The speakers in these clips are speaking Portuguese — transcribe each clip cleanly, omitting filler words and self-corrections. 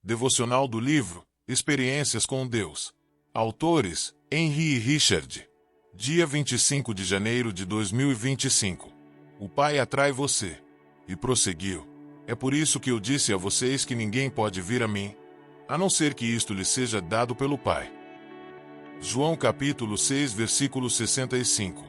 Devocional do livro Experiências com Deus. Autores: Henry e Richard. Dia 25 de janeiro de 2025. O Pai atrai você. E prosseguiu: é por isso que eu disse a vocês que ninguém pode vir a mim, a não ser que isto lhe seja dado pelo Pai. João capítulo 6, versículo 65.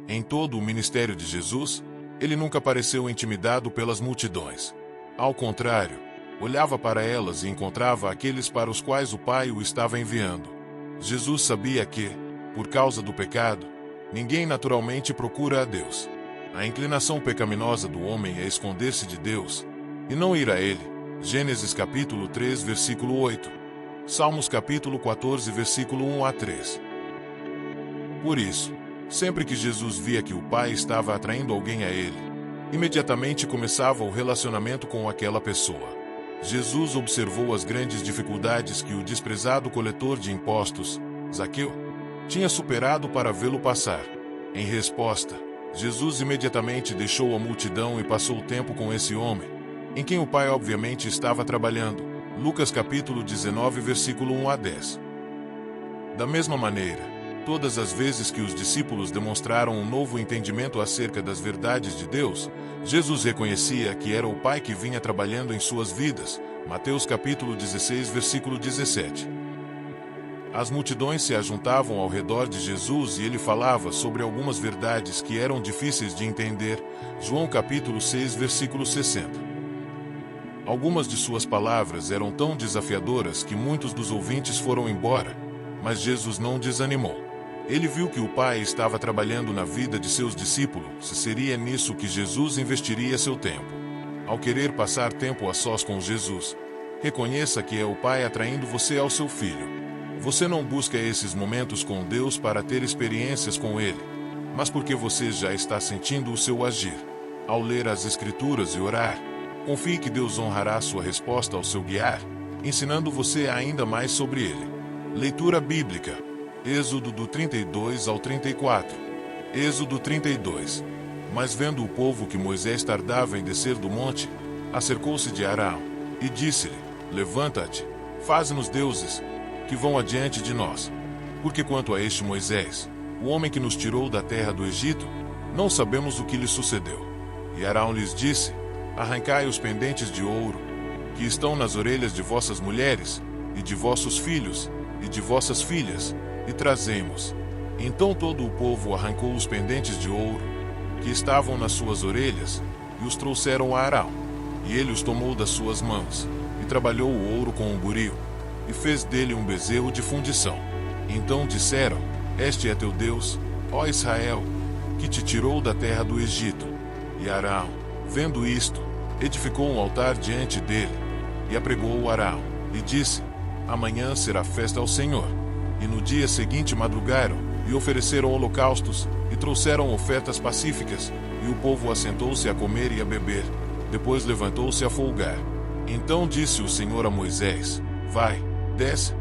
Em todo o ministério de Jesus, ele nunca pareceu intimidado pelas multidões. Ao contrário, olhava para elas e encontrava aqueles para os quais o Pai o estava enviando. Jesus sabia que, por causa do pecado, ninguém naturalmente procura a Deus. A inclinação pecaminosa do homem é esconder-se de Deus e não ir a Ele. Gênesis capítulo 3, versículo 8. Salmos capítulo 14, versículo 1 a 3. Por isso, sempre que Jesus via que o Pai estava atraindo alguém a Ele, imediatamente começava o relacionamento com aquela pessoa. Jesus observou as grandes dificuldades que o desprezado coletor de impostos, Zaqueu, tinha superado para vê-lo passar. Em resposta, Jesus imediatamente deixou a multidão e passou o tempo com esse homem, em quem o Pai obviamente estava trabalhando. Lucas capítulo 19, versículo 1 a 10. Da mesma maneira, todas as vezes que os discípulos demonstraram um novo entendimento acerca das verdades de Deus, Jesus reconhecia que era o Pai que vinha trabalhando em suas vidas. Mateus capítulo 16, versículo 17. As multidões se ajuntavam ao redor de Jesus e ele falava sobre algumas verdades que eram difíceis de entender. João capítulo 6, versículo 60. Algumas de suas palavras eram tão desafiadoras que muitos dos ouvintes foram embora, mas Jesus não desanimou. Ele viu que o Pai estava trabalhando na vida de seus discípulos, e seria nisso que Jesus investiria seu tempo. Ao querer passar tempo a sós com Jesus, reconheça que é o Pai atraindo você ao seu Filho. Você não busca esses momentos com Deus para ter experiências com Ele, mas porque você já está sentindo o seu agir. Ao ler as Escrituras e orar, confie que Deus honrará sua resposta ao seu guiar, ensinando você ainda mais sobre Ele. Leitura bíblica. Êxodo do 32 ao 34. Êxodo 32. Mas vendo o povo que Moisés tardava em descer do monte, acercou-se de Arão, e disse-lhe: levanta-te, faze-nos deuses, que vão adiante de nós. Porque quanto a este Moisés, o homem que nos tirou da terra do Egito, não sabemos o que lhe sucedeu. E Arão lhes disse: arrancai os pendentes de ouro, que estão nas orelhas de vossas mulheres, e de vossos filhos, e de vossas filhas, e trazemos. Então todo o povo arrancou os pendentes de ouro, que estavam nas suas orelhas, e os trouxeram a Arão. E ele os tomou das suas mãos, e trabalhou o ouro com um buril, e fez dele um bezerro de fundição. Então disseram: este é teu Deus, ó Israel, que te tirou da terra do Egito. E Arão, vendo isto, edificou um altar diante dele, e apregou Arão, e disse: amanhã será festa ao Senhor. E no dia seguinte madrugaram, e ofereceram holocaustos, e trouxeram ofertas pacíficas, e o povo assentou-se a comer e a beber. Depois levantou-se a folgar. Então disse o Senhor a Moisés: vai, desce,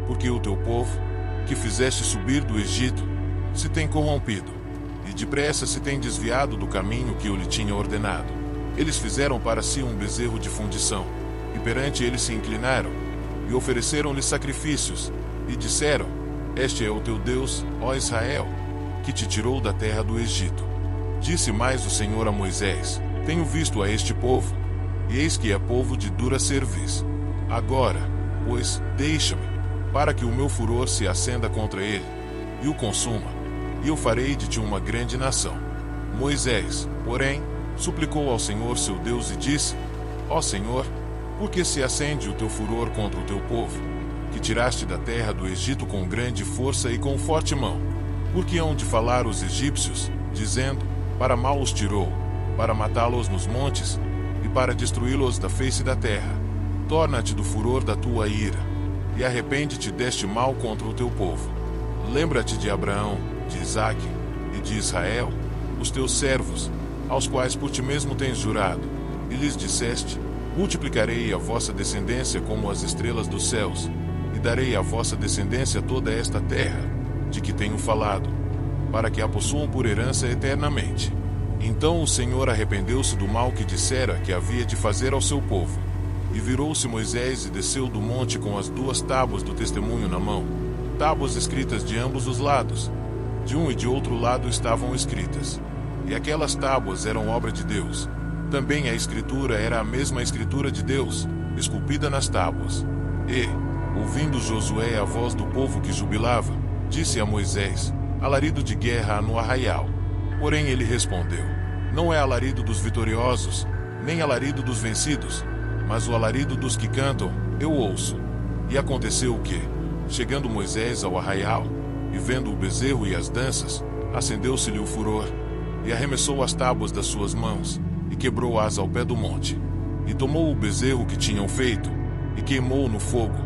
porque o teu povo, que fizeste subir do Egito, se tem corrompido, e depressa se tem desviado do caminho que eu lhe tinha ordenado. Eles fizeram para si um bezerro de fundição, e perante ele se inclinaram, e ofereceram-lhe sacrifícios, e disseram: este é o teu Deus, ó Israel, que te tirou da terra do Egito. Disse mais o Senhor a Moisés: tenho visto a este povo, e eis que é povo de dura cerviz. Agora, pois, deixa-me, para que o meu furor se acenda contra ele, e o consuma, e eu farei de ti uma grande nação. Moisés, porém, suplicou ao Senhor seu Deus e disse: ó Senhor, por que se acende o teu furor contra o teu povo, que tiraste da terra do Egito com grande força e com forte mão? Porque hão de falar os egípcios, dizendo: para mal os tirou, para matá-los nos montes, e para destruí-los da face da terra. Torna-te do furor da tua ira, e arrepende-te deste mal contra o teu povo. Lembra-te de Abraão, de Isaque e de Israel, os teus servos, aos quais por ti mesmo tens jurado, e lhes disseste: multiplicarei a vossa descendência como as estrelas dos céus, e darei à vossa descendência toda esta terra, de que tenho falado, para que a possuam por herança eternamente. Então o Senhor arrependeu-se do mal que dissera que havia de fazer ao seu povo. E virou-se Moisés e desceu do monte com as 2 tábuas do testemunho na mão, tábuas escritas de ambos os lados. De um e de outro lado estavam escritas. E aquelas tábuas eram obra de Deus. Também a escritura era a mesma escritura de Deus, esculpida nas tábuas. E, ouvindo Josué a voz do povo que jubilava, disse a Moisés: alarido de guerra há no arraial. Porém ele respondeu: não é alarido dos vitoriosos, nem alarido dos vencidos, mas o alarido dos que cantam, eu ouço. E aconteceu que, chegando Moisés ao arraial, e vendo o bezerro e as danças, acendeu-se-lhe o furor, e arremessou as tábuas das suas mãos, e quebrou-as ao pé do monte. E tomou o bezerro que tinham feito, e queimou-o no fogo,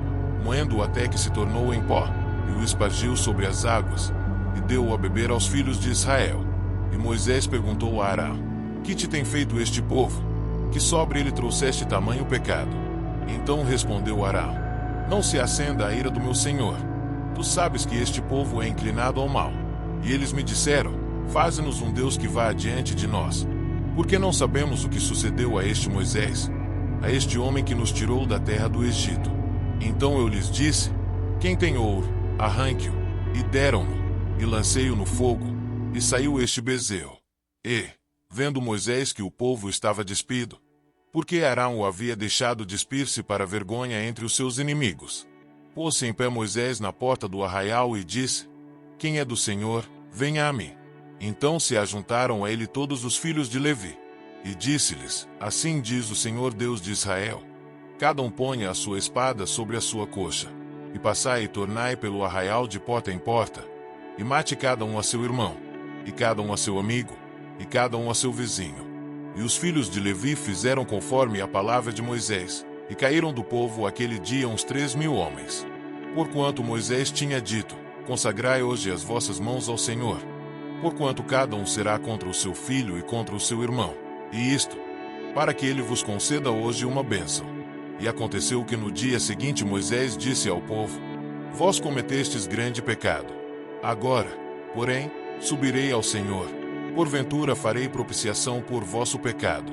moendo-o até que se tornou em pó, e o espargiu sobre as águas, e deu-o a beber aos filhos de Israel. E Moisés perguntou a Arão: que te tem feito este povo? Que sobre ele trouxeste tamanho pecado? Então respondeu Arão: não se acenda a ira do meu senhor. Tu sabes que este povo é inclinado ao mal. E eles me disseram: faze-nos um Deus que vá adiante de nós. Porque não sabemos o que sucedeu a este Moisés, a este homem que nos tirou da terra do Egito. Então eu lhes disse: quem tem ouro, arranque-o. E deram-no, e lancei-o no fogo, e saiu este bezerro. E, vendo Moisés que o povo estava despido, porque Arão o havia deixado despir-se para vergonha entre os seus inimigos, pôs-se em pé Moisés na porta do arraial e disse: quem é do Senhor, venha a mim. Então se ajuntaram a ele todos os filhos de Levi. E disse-lhes: assim diz o Senhor Deus de Israel: cada um ponha a sua espada sobre a sua coxa, e passai e tornai pelo arraial de porta em porta, e mate cada um a seu irmão, e cada um a seu amigo, e cada um a seu vizinho. E os filhos de Levi fizeram conforme a palavra de Moisés, e caíram do povo aquele dia uns 3.000 homens. Porquanto Moisés tinha dito: consagrai hoje as vossas mãos ao Senhor, porquanto cada um será contra o seu filho e contra o seu irmão, e isto, para que ele vos conceda hoje uma bênção. E aconteceu que no dia seguinte Moisés disse ao povo: vós cometestes grande pecado. Agora, porém, subirei ao Senhor, porventura farei propiciação por vosso pecado.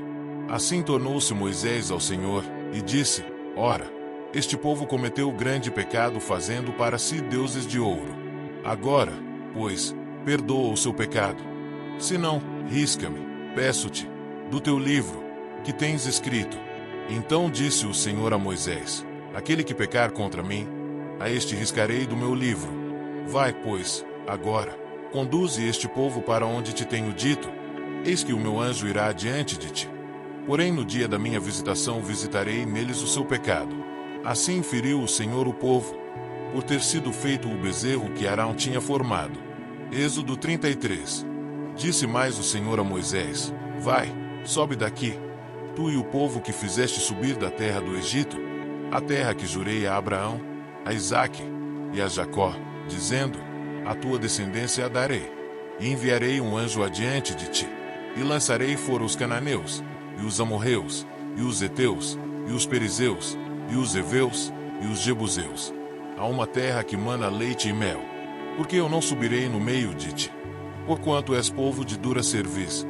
Assim tornou-se Moisés ao Senhor, e disse: ora, este povo cometeu grande pecado fazendo para si deuses de ouro. Agora, pois, perdoa o seu pecado. Se não, risca-me, peço-te, do teu livro, que tens escrito. Então disse o Senhor a Moisés: aquele que pecar contra mim, a este riscarei do meu livro. Vai, pois, agora, conduze este povo para onde te tenho dito, eis que o meu anjo irá adiante de ti. Porém no dia da minha visitação visitarei neles o seu pecado. Assim feriu o Senhor o povo, por ter sido feito o bezerro que Arão tinha formado. Êxodo 33. Disse mais o Senhor a Moisés: vai, sobe daqui, tu e o povo que fizeste subir da terra do Egito, a terra que jurei a Abraão, a Isaque e a Jacó, dizendo: a tua descendência a darei. E enviarei um anjo adiante de ti, e lançarei fora os cananeus, e os amorreus, e os heteus, e os perizeus, e os heveus, e os jebuseus, a uma terra que mana leite e mel. Porque eu não subirei no meio de ti, porquanto és povo de dura cerviz,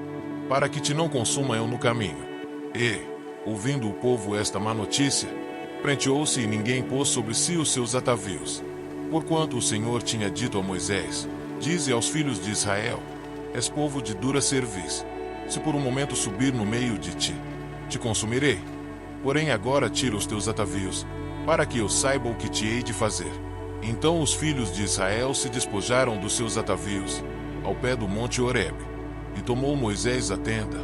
para que te não consuma eu no caminho. E, ouvindo o povo esta má notícia, prenteou-se e ninguém pôs sobre si os seus atavios. Porquanto o Senhor tinha dito a Moisés: dize aos filhos de Israel: és povo de dura cerviz. Se por um momento subir no meio de ti, te consumirei. Porém agora tira os teus atavios, para que eu saiba o que te hei de fazer. Então os filhos de Israel se despojaram dos seus atavios, ao pé do monte Horebe. E tomou Moisés a tenda,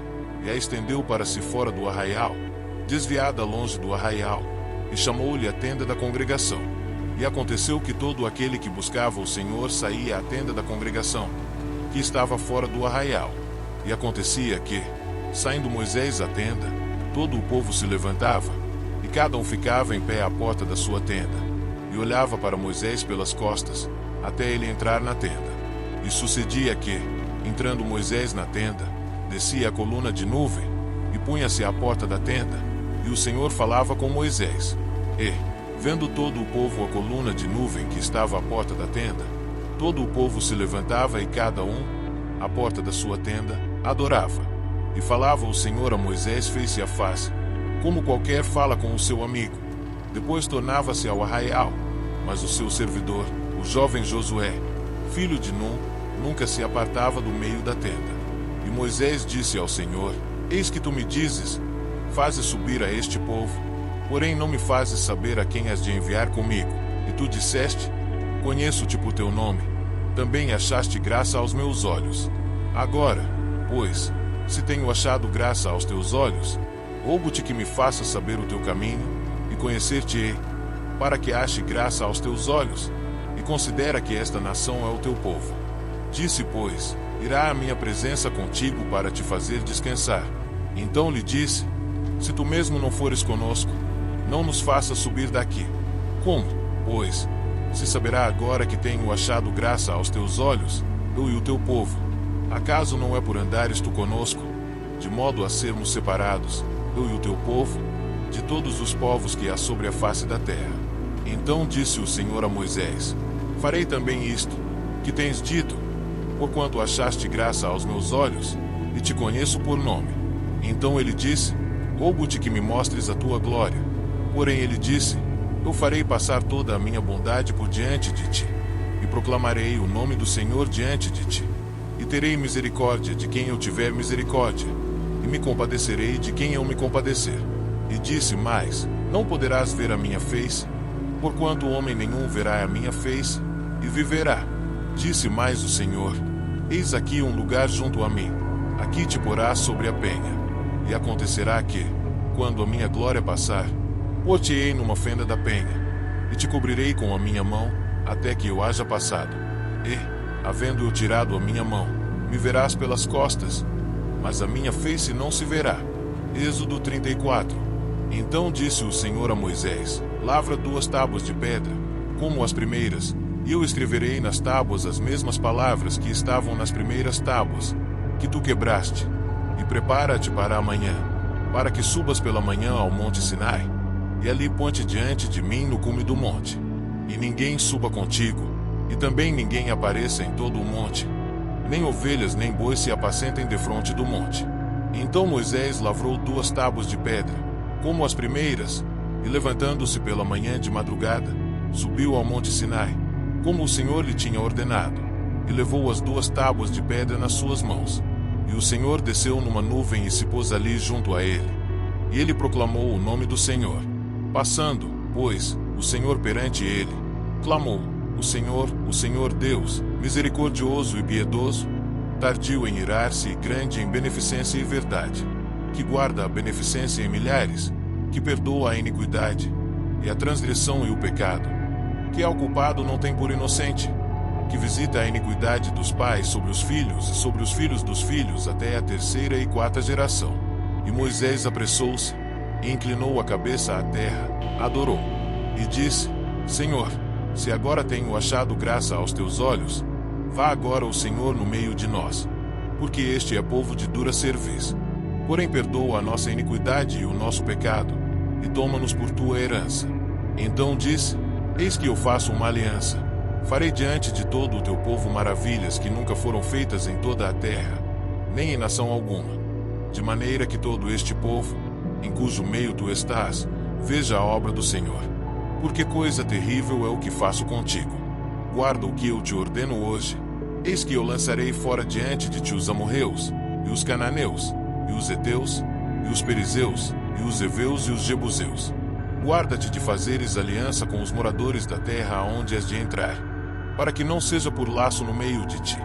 e a estendeu para si fora do arraial, desviada longe do arraial, e chamou-lhe a tenda da congregação. E aconteceu que todo aquele que buscava o Senhor saía à tenda da congregação, que estava fora do arraial. E acontecia que, saindo Moisés à tenda, todo o povo se levantava, e cada um ficava em pé à porta da sua tenda, e olhava para Moisés pelas costas, até ele entrar na tenda. E sucedia que, entrando Moisés na tenda, descia a coluna de nuvem, e punha-se à porta da tenda, e o Senhor falava com Moisés. E, vendo todo o povo a coluna de nuvem que estava à porta da tenda, todo o povo se levantava e cada um, à porta da sua tenda, adorava. E falava o Senhor a Moisés face a face, como qualquer fala com o seu amigo. Depois tornava-se ao arraial. Mas o seu servidor, o jovem Josué, filho de Num, nunca se apartava do meio da tenda. E Moisés disse ao Senhor: Eis que tu me dizes, fazes subir a este povo, porém não me fazes saber a quem has de enviar comigo. E tu disseste: Conheço-te por teu nome, também achaste graça aos meus olhos. Agora, pois, se tenho achado graça aos teus olhos, roubo-te que me faças saber o teu caminho, e conhecer-te-ei, para que ache graça aos teus olhos, e considera que esta nação é o teu povo. Disse, pois, irá a minha presença contigo para te fazer descansar. Então lhe disse: Se tu mesmo não fores conosco, não nos faças subir daqui. Como, pois, se saberá agora que tenho achado graça aos teus olhos, eu e o teu povo? Acaso não é por andares tu conosco, de modo a sermos separados, eu e o teu povo, de todos os povos que há sobre a face da terra? Então disse o Senhor a Moisés: Farei também isto, que tens dito, porquanto achaste graça aos meus olhos, e te conheço por nome. Então ele disse: Roubo-te que me mostres a tua glória. Porém ele disse: Eu farei passar toda a minha bondade por diante de ti, e proclamarei o nome do Senhor diante de ti. E terei misericórdia de quem eu tiver misericórdia, e me compadecerei de quem eu me compadecer. E disse mais: Não poderás ver a minha face, porquanto homem nenhum verá a minha face, e viverá. Disse mais o Senhor: Eis aqui um lugar junto a mim, aqui te porás sobre a penha. E acontecerá que, quando a minha glória passar, pôr-te-ei numa fenda da penha, e te cobrirei com a minha mão, até que eu haja passado. E, havendo eu tirado a minha mão, me verás pelas costas, mas a minha face não se verá. Êxodo 34. Então disse o Senhor a Moisés: Lavra 2 tábuas de pedra, como as primeiras, e eu escreverei nas tábuas as mesmas palavras que estavam nas primeiras tábuas, que tu quebraste. E prepara-te para amanhã, para que subas pela manhã ao monte Sinai, e ali põe-te diante de mim no cume do monte. E ninguém suba contigo, e também ninguém apareça em todo o monte, nem ovelhas nem bois se apacentem defronte do monte. Então Moisés lavrou 2 tábuas de pedra, como as primeiras, e levantando-se pela manhã de madrugada, subiu ao monte Sinai, como o Senhor lhe tinha ordenado, e levou as 2 tábuas de pedra nas suas mãos. E o Senhor desceu numa nuvem e se pôs ali junto a ele. E ele proclamou o nome do Senhor. Passando, pois, o Senhor perante ele, clamou: o Senhor Deus, misericordioso e piedoso, tardio em irar-se e grande em beneficência e verdade, que guarda a beneficência em milhares, que perdoa a iniquidade, e a transgressão e o pecado, que ao culpado não tem por inocente, que visita a iniquidade dos pais sobre os filhos e sobre os filhos dos filhos até a 3ª e 4ª geração. E Moisés apressou-se, e inclinou a cabeça à terra, adorou, e disse: Senhor, se agora tenho achado graça aos teus olhos, vá agora o Senhor no meio de nós, porque este é povo de dura cerviz. Porém perdoa a nossa iniquidade e o nosso pecado, e toma-nos por tua herança. Então disse: Eis que eu faço uma aliança. Farei diante de todo o teu povo maravilhas que nunca foram feitas em toda a terra, nem em nação alguma, de maneira que todo este povo, em cujo meio tu estás, veja a obra do Senhor. Porque coisa terrível é o que faço contigo. Guarda o que eu te ordeno hoje. Eis que eu lançarei fora diante de ti os amorreus, e os cananeus, e os heteus, e os perizeus, e os heveus e os jebuseus. Guarda-te de fazeres aliança com os moradores da terra aonde has de entrar, para que não seja por laço no meio de ti.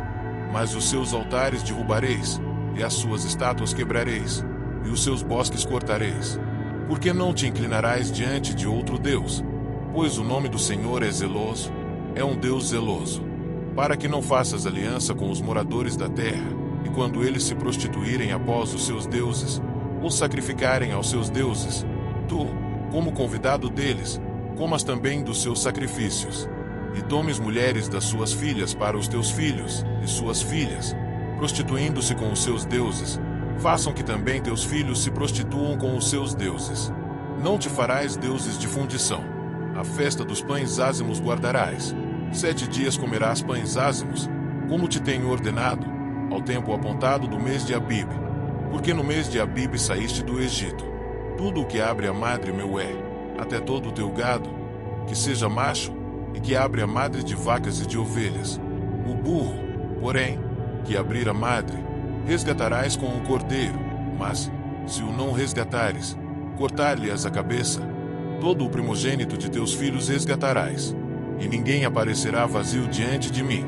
Mas os seus altares derrubareis, e as suas estátuas quebrareis, e os seus bosques cortareis. Porque não te inclinarás diante de outro Deus, pois o nome do Senhor é zeloso, é um Deus zeloso, para que não faças aliança com os moradores da terra, e quando eles se prostituírem após os seus deuses, ou sacrificarem aos seus deuses, tu, como convidado deles, comas também dos seus sacrifícios, e tomes mulheres das suas filhas para os teus filhos, e suas filhas, prostituindo-se com os seus deuses, façam que também teus filhos se prostituam com os seus deuses. Não te farás deuses de fundição. A festa dos pães ázimos guardarás. 7 dias comerás pães ázimos, como te tenho ordenado, ao tempo apontado do mês de Abibe. Porque no mês de Abibe saíste do Egito. Tudo o que abre a madre meu é, até todo o teu gado, que seja macho, e que abre a madre de vacas e de ovelhas. O burro, porém, que abrir a madre, resgatarás com o cordeiro, mas, se o não resgatares, cortar-lhe-ás a cabeça. Todo o primogênito de teus filhos resgatarás, e ninguém aparecerá vazio diante de mim.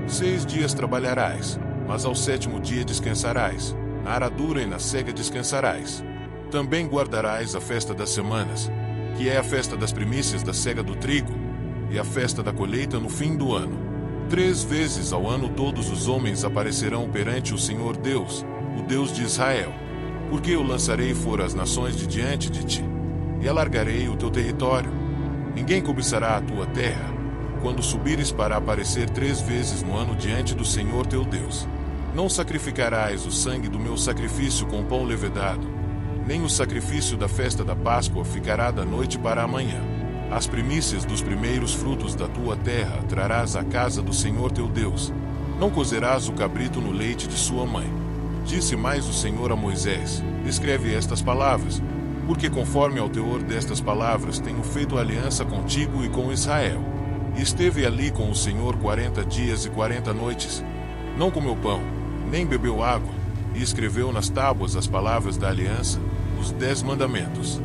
6 dias trabalharás, mas ao 7º dia descansarás, na aradura e na cega descansarás. Também guardarás a festa das semanas, que é a festa das primícias da cega do trigo, e a festa da colheita no fim do ano. 3 vezes ao ano todos os homens aparecerão perante o Senhor Deus, o Deus de Israel. Porque eu lançarei fora as nações de diante de ti, e alargarei o teu território. Ninguém cobiçará a tua terra, quando subires para aparecer 3 vezes no ano diante do Senhor teu Deus. Não sacrificarás o sangue do meu sacrifício com pão levedado, nem o sacrifício da festa da Páscoa ficará da noite para a manhã. As primícias dos primeiros frutos da tua terra trarás à casa do Senhor teu Deus. Não cozerás o cabrito no leite de sua mãe. Disse mais o Senhor a Moisés: escreve estas palavras, porque conforme ao teor destas palavras tenho feito aliança contigo e com Israel. E esteve ali com o Senhor 40 dias e 40 noites. Não comeu pão, nem bebeu água, e escreveu nas tábuas as palavras da aliança, os 10 mandamentos.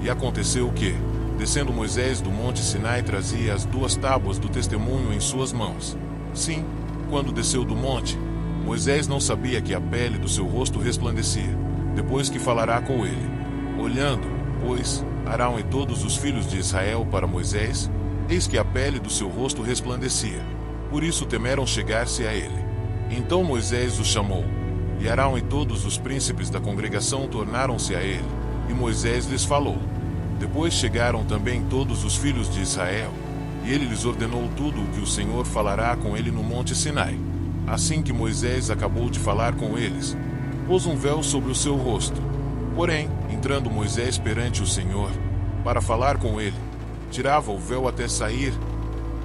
E aconteceu que, descendo Moisés do monte Sinai, trazia as 2 tábuas do testemunho em suas mãos. Sim, quando desceu do monte, Moisés não sabia que a pele do seu rosto resplandecia, depois que falará com ele. Olhando, pois, Arão e todos os filhos de Israel para Moisés, eis que a pele do seu rosto resplandecia. Por isso temeram chegar-se a ele. Então Moisés os chamou, e Arão e todos os príncipes da congregação tornaram-se a ele, e Moisés lhes falou. Depois chegaram também todos os filhos de Israel, e ele lhes ordenou tudo o que o Senhor falará com ele no monte Sinai. Assim que Moisés acabou de falar com eles, pôs um véu sobre o seu rosto. Porém, entrando Moisés perante o Senhor, para falar com ele, tirava o véu até sair.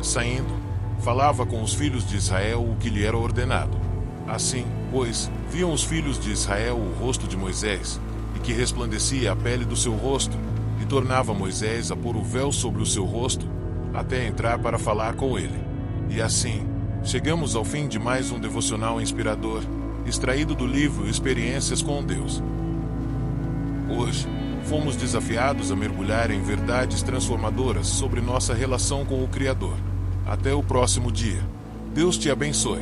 Saindo, falava com os filhos de Israel o que lhe era ordenado. Assim, pois, viam os filhos de Israel o rosto de Moisés, e que resplandecia a pele do seu rosto, e tornava Moisés a pôr o véu sobre o seu rosto, até entrar para falar com ele. E assim, chegamos ao fim de mais um devocional inspirador, extraído do livro Experiências com Deus. Hoje, fomos desafiados a mergulhar em verdades transformadoras sobre nossa relação com o Criador. Até o próximo dia. Deus te abençoe.